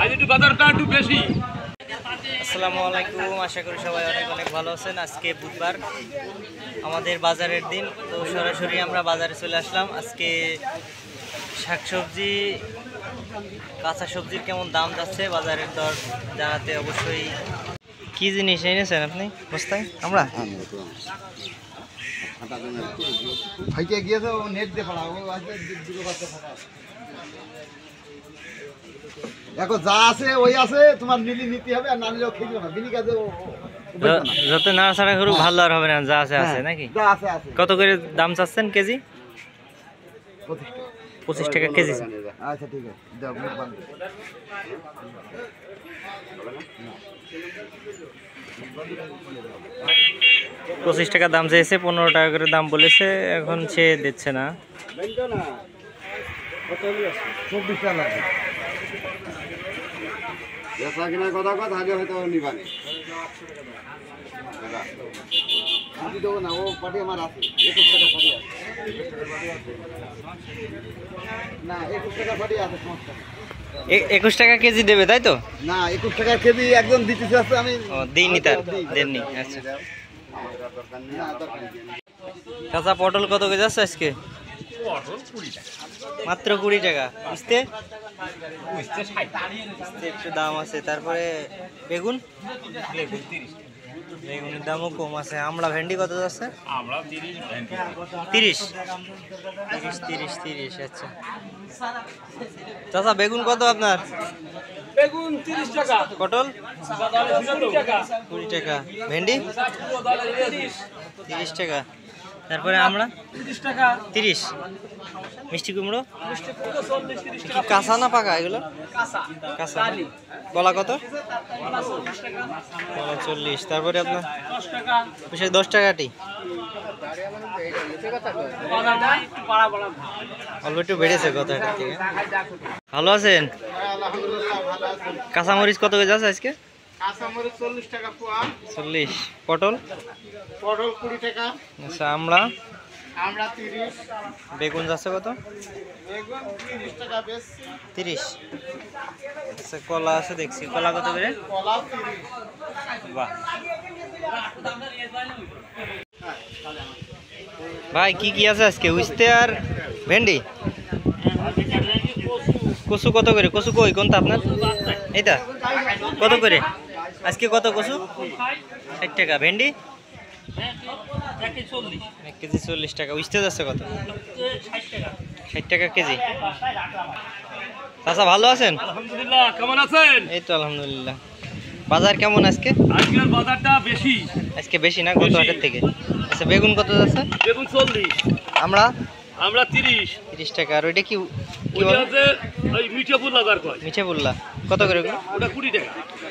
আজ একটু বাজারটা একটু বেশি। আসসালামু আলাইকুম, আশা করি সবাই অনেক অনেক ভালো আছেন। আজকে বুধবার, আমাদের বাজারের দিন, তো সরাসরি আমরা বাজারে চলে আসলাম। আজকে শাকসবজি, কাঁচা সবজির কেমন দাম যাচ্ছে, বাজারের দর জানাতে অবশ্যই। কি জিনিস এনেছেন আপনি বস্তায়? আমরা এখন যা আছে ওই আছে, তোমার নিলি নিতে হবে, আর না নিলেও খেতে হবে না। বিনি কাজে যত নাড়াচাড়া করুক ভালো আর হবে না, যা আছে আছে নাকি? যা আছে আছে। কত করে দাম চাচ্ছেন কেজি? 25 টাকা কেজি। আচ্ছা ঠিক আছে, দাও বান্ধব। 25 টাকা দাম চেয়েছে, 15 টাকা করে দাম বলেছে, এখন সে দিচ্ছে না। 24 টাকা লাগবে। কথা কথা আগে হয়তো নিবানে আমি দেবো না, ও পাটি আমার আছে। 21 টাকা পাটি আছে না, 21 টাকা পাটি আছে। সমস্যা 21 টাকা কেজি দেবে, তাই তো? না, 21 টাকা কেজি একজন দিতেছে আছে, আমি দিইনি, তার দেননি। আচ্ছা, কাঁচা পটল কত কেজি আছে আজকে? মাত্র 20 টাকা। বুঝতে একটু দাম আছে। তারপরে বেগুন, বেগুনের দামও কম আছে। আমরা ভেন্ডি কত যাচ্ছে? 30। আচ্ছা চাচা, বেগুন কত আপনার? বেগুন 30 টাকা, পটল 20 টাকা, 20 টাকা, ভেন্ডি 30 টাকা। তারপরে আমরা 30 টাকা, 30। মিষ্টি কুমড়ো 40 30 কি কাঁচা না পাকা এগুলো? কাঁচা কাঁচা। কলা কত? 40 টাকা, কলা 40। তারপরে আপনার 10 টাকা, 10 টাকাটি বাজার নাই একটু বাড়া বাড়া। অল্প একটু বেড়েছে কথাটা থেকে। ভালো আছেন? আলহামদুলিল্লাহ ভালো আছে। কাঁচামরিচ কত কেজি আছে আজকে? কাঁচামরিচ 40 টাকা পোয়া, 40। পটল পটল 20 টাকা, আচ্ছা। আমরা 30, বেগুন যাচ্ছে কত? বেগুন 30 টাকা বেশি, 30। আচ্ছা, কলা আছে দেখছি। কলা কত করে? কলা 30। বাহ ভাই, কি কি আছে আজকে? উস্তে আর ভেন্ডি। কচু কত করে? কচু কই, কোনটা আপনার? এইটা কত করে আজকে? কত কচু? 60 টাকা। ভেন্ডি 1 কেজি 40 টাকা। উস্তে যাচ্ছে কত? 60 টাকা কেজি। চাচা ভালো আছেন? আলহামদুলিল্লাহ, কেমন আছেন? এই তো আলহামদুলিল্লাহ। বাজার কেমন আজকে? আজকের বাজারটা বেশি। আজকে বেশি না, গত হাটের থেকে। আচ্ছা, বেগুন কত যাচ্ছে? বেগুন 40, আমরা আমরা 30। 30 টাকা। আর ওইটা কি কি ওটা বলে? হচ্ছে ওই মিঠাপুর বাজার কয়, মিঠে বললা কত করে ওগুলো? ওটা 20 টাকা।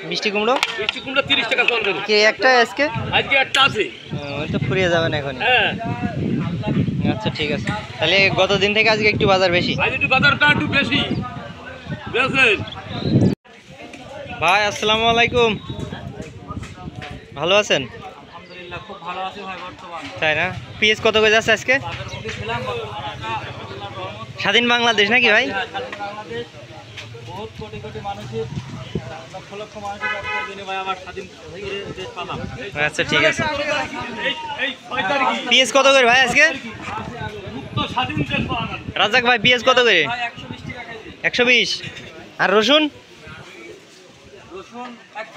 মিষ্টি কুমড়ো মিষ্টি কুমড়া 30 টাকা চলবে। কি একটা আজকে? আজকে একটা আছে। ওই তো ফুরিয়ে যাবেন এখন। হ্যাঁ, আচ্ছা ঠিক আছে, তাহলে গত দিন থেকে আজকে একটু বাজার বেশি। আজ একটু বাজারটা একটু বেশি বুঝেছেন। ভাই আসসালামু আলাইকুম, ভালো আছেন? আলহামদুলিল্লাহ, খুব ভালো আছি ভাই বর্তমান। তাই না? পিএস কত করে যাচ্ছে আজকে? বাজার মধ্যে ছিলাম, স্বাধীন বাংলাদেশ নাকি ভাই? বাংলাদেশ বহুত কোটি কোটি মানুষের, লক্ষ লক্ষ মানুষের রক্তের বিনিময়ে আমার স্বাধীন করে দেশ পালাম। আচ্ছা ঠিক আছে। এই 6 তারিখে পিএস কত করে ভাই আজকে? মুক্ত স্বাধীন দেশ পালাম। রাজাক ভাই, পিএস কত করে? ভাই 120 টাকা কেজি। 120। আর রসুন? রসুন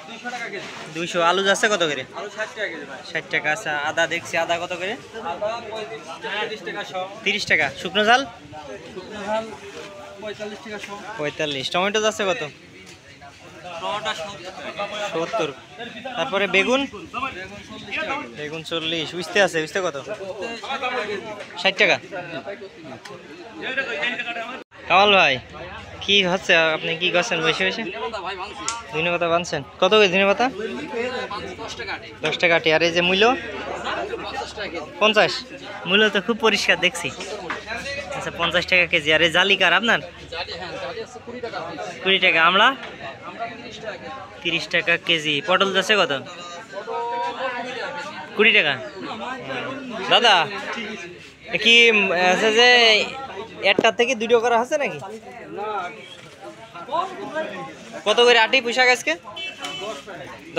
200 টাকা কেজি। 200। আলু যাচ্ছে কত করে? আলু 60 টাকা কেজি ভাই। 60 টাকা। আচ্ছা, আদা দেখছি, আদা কত করে? আদা 30 টাকা শ। 30 টাকা। শুকনো ঝাল? শুকনো ঝাল 45 টাকা শ। 45। টমেটো যাচ্ছে কত? টমেটো 70 টাকা। 70। তারপরে বেগুন? বেগুন 40 টাকা। বেগুন 40। উস্তে আছে, উস্তে কত? 60 টাকা। টাকা। কামাল ভাই, কি হচ্ছে? আপনি কি করছেন বসে বসে? ভাই ভাঙছি। ধনে পাতা বানছেন? কত করে ধনে পাতা? 10 টাকা। 10 টাকা আটি। আর এই যে মূল্য? 50 টাকা কেজি। 50। মূল্য তো খুব পরিষ্কার দেখছি। আচ্ছা, 50 টাকা কেজি। আর এই জালিকার আপনার? জালি, হ্যাঁ জালি আছে 20 টাকা পিস। 20 টাকা। আমরা আমরা 30 টাকা কেজি। 30 টাকা কেজি। পটল যাচ্ছে কত? 20 টাকা। দাদা, কি আছে যে একটা থেকে দুটো করা আছে নাকি? কত করে আটি পুঁইশাক আজকে?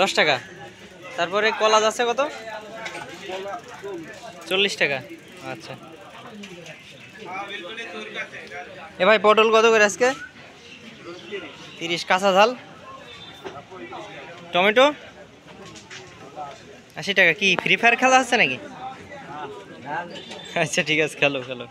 10 টাকা। তারপরে কলা যাচ্ছে কত? 40 টাকা। আচ্ছা। এ ভাই পটল কত করে আজকে? 30। কাঁচা ঝাল? টমেটো 80 টাকা। কি ফ্রি ফায়ার খেলা হচ্ছে নাকি? আচ্ছা ঠিক আছে, খেলো খেলো।